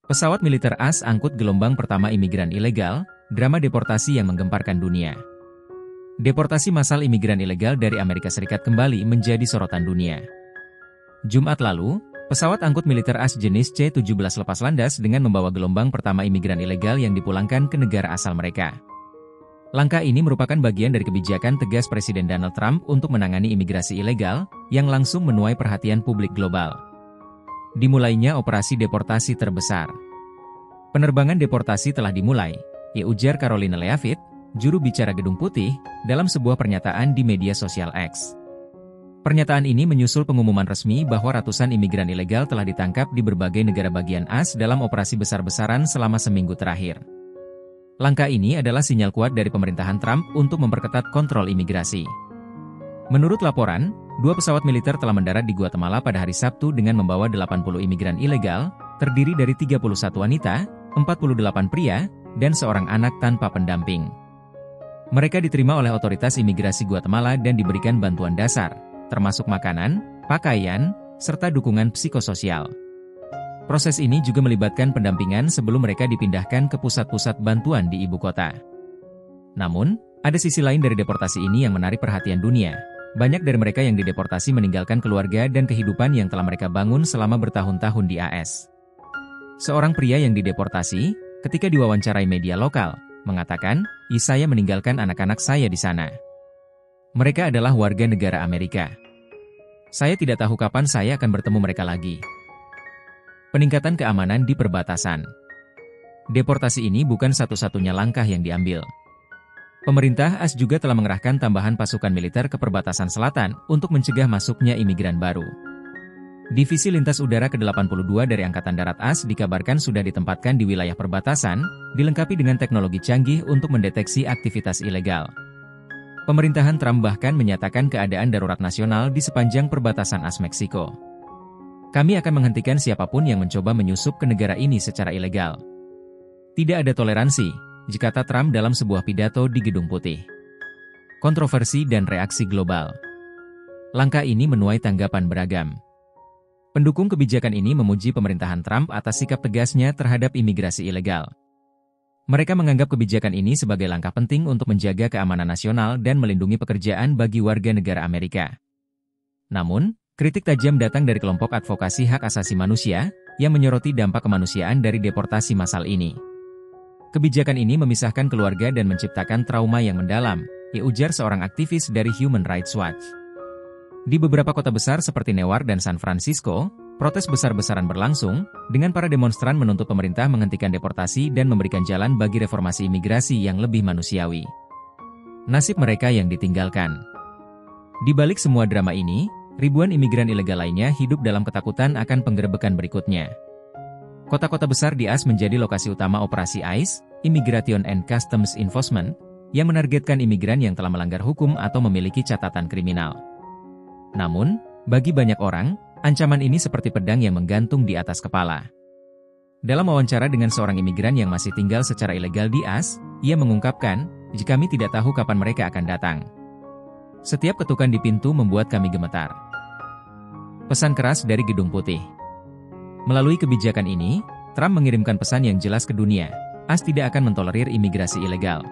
Pesawat militer AS angkut gelombang pertama imigran ilegal, drama deportasi yang menggemparkan dunia. Deportasi massal imigran ilegal dari Amerika Serikat kembali menjadi sorotan dunia. Jumat lalu, pesawat angkut militer AS jenis C-17 lepas landas dengan membawa gelombang pertama imigran ilegal yang dipulangkan ke negara asal mereka. Langkah ini merupakan bagian dari kebijakan tegas Presiden Donald Trump untuk menangani imigrasi ilegal, yang langsung menuai perhatian publik global. Dimulainya operasi deportasi terbesar. Penerbangan deportasi telah dimulai, ujar Karoline Leavitt, juru bicara Gedung Putih, dalam sebuah pernyataan di media sosial X. Pernyataan ini menyusul pengumuman resmi bahwa ratusan imigran ilegal telah ditangkap di berbagai negara bagian AS dalam operasi besar-besaran selama seminggu terakhir. Langkah ini adalah sinyal kuat dari pemerintahan Trump untuk memperketat kontrol imigrasi. Menurut laporan, 2 pesawat militer telah mendarat di Guatemala pada hari Sabtu dengan membawa 80 imigran ilegal, terdiri dari 31 wanita, 48 pria, dan seorang anak tanpa pendamping. Mereka diterima oleh otoritas imigrasi Guatemala dan diberikan bantuan dasar, termasuk makanan, pakaian, serta dukungan psikososial. Proses ini juga melibatkan pendampingan sebelum mereka dipindahkan ke pusat-pusat bantuan di ibu kota. Namun, ada sisi lain dari deportasi ini yang menarik perhatian dunia. Banyak dari mereka yang dideportasi meninggalkan keluarga dan kehidupan yang telah mereka bangun selama bertahun-tahun di AS. Seorang pria yang dideportasi, ketika diwawancarai media lokal, mengatakan, "Saya meninggalkan anak-anak saya di sana. Mereka adalah warga negara Amerika. Saya tidak tahu kapan saya akan bertemu mereka lagi." Peningkatan keamanan di perbatasan. Deportasi ini bukan satu-satunya langkah yang diambil. Pemerintah AS juga telah mengerahkan tambahan pasukan militer ke perbatasan selatan untuk mencegah masuknya imigran baru. Divisi Lintas Udara ke-82 dari Angkatan Darat AS dikabarkan sudah ditempatkan di wilayah perbatasan, dilengkapi dengan teknologi canggih untuk mendeteksi aktivitas ilegal. Pemerintahan Trump bahkan menyatakan keadaan darurat nasional di sepanjang perbatasan AS Meksiko. "Kami akan menghentikan siapapun yang mencoba menyusup ke negara ini secara ilegal. Tidak ada toleransi," kata Trump dalam sebuah pidato di Gedung Putih. Kontroversi dan reaksi global. Langkah ini menuai tanggapan beragam. Pendukung kebijakan ini memuji pemerintahan Trump atas sikap tegasnya terhadap imigrasi ilegal. Mereka menganggap kebijakan ini sebagai langkah penting untuk menjaga keamanan nasional dan melindungi pekerjaan bagi warga negara Amerika. Namun, kritik tajam datang dari kelompok advokasi hak asasi manusia, yang menyoroti dampak kemanusiaan dari deportasi massal ini. Kebijakan ini memisahkan keluarga dan menciptakan trauma yang mendalam, ujar seorang aktivis dari Human Rights Watch. Di beberapa kota besar seperti Newark dan San Francisco, protes besar-besaran berlangsung, dengan para demonstran menuntut pemerintah menghentikan deportasi dan memberikan jalan bagi reformasi imigrasi yang lebih manusiawi. Nasib mereka yang ditinggalkan. Di balik semua drama ini, ribuan imigran ilegal lainnya hidup dalam ketakutan akan penggerebekan berikutnya. Kota-kota besar di AS menjadi lokasi utama operasi ICE, Immigration and Customs Enforcement, yang menargetkan imigran yang telah melanggar hukum atau memiliki catatan kriminal. Namun, bagi banyak orang, ancaman ini seperti pedang yang menggantung di atas kepala. Dalam wawancara dengan seorang imigran yang masih tinggal secara ilegal di AS, ia mengungkapkan, "Kami tidak tahu kapan mereka akan datang. Setiap ketukan di pintu membuat kami gemetar." Pesan keras dari Gedung Putih. Melalui kebijakan ini, Trump mengirimkan pesan yang jelas ke dunia, AS tidak akan mentolerir imigrasi ilegal.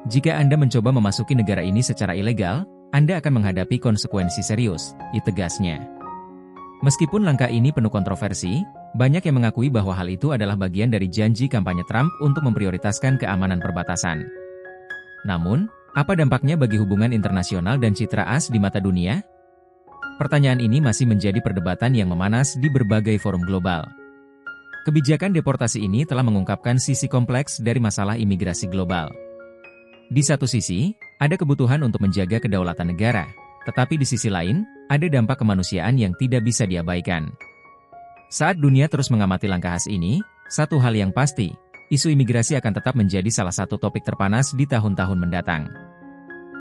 Jika Anda mencoba memasuki negara ini secara ilegal, Anda akan menghadapi konsekuensi serius, tegasnya. Meskipun langkah ini penuh kontroversi, banyak yang mengakui bahwa hal itu adalah bagian dari janji kampanye Trump untuk memprioritaskan keamanan perbatasan. Namun, apa dampaknya bagi hubungan internasional dan citra AS di mata dunia? Pertanyaan ini masih menjadi perdebatan yang memanas di berbagai forum global. Kebijakan deportasi ini telah mengungkapkan sisi kompleks dari masalah imigrasi global. Di satu sisi, ada kebutuhan untuk menjaga kedaulatan negara, tetapi di sisi lain, ada dampak kemanusiaan yang tidak bisa diabaikan. Saat dunia terus mengamati langkah AS ini, satu hal yang pasti, isu imigrasi akan tetap menjadi salah satu topik terpanas di tahun-tahun mendatang.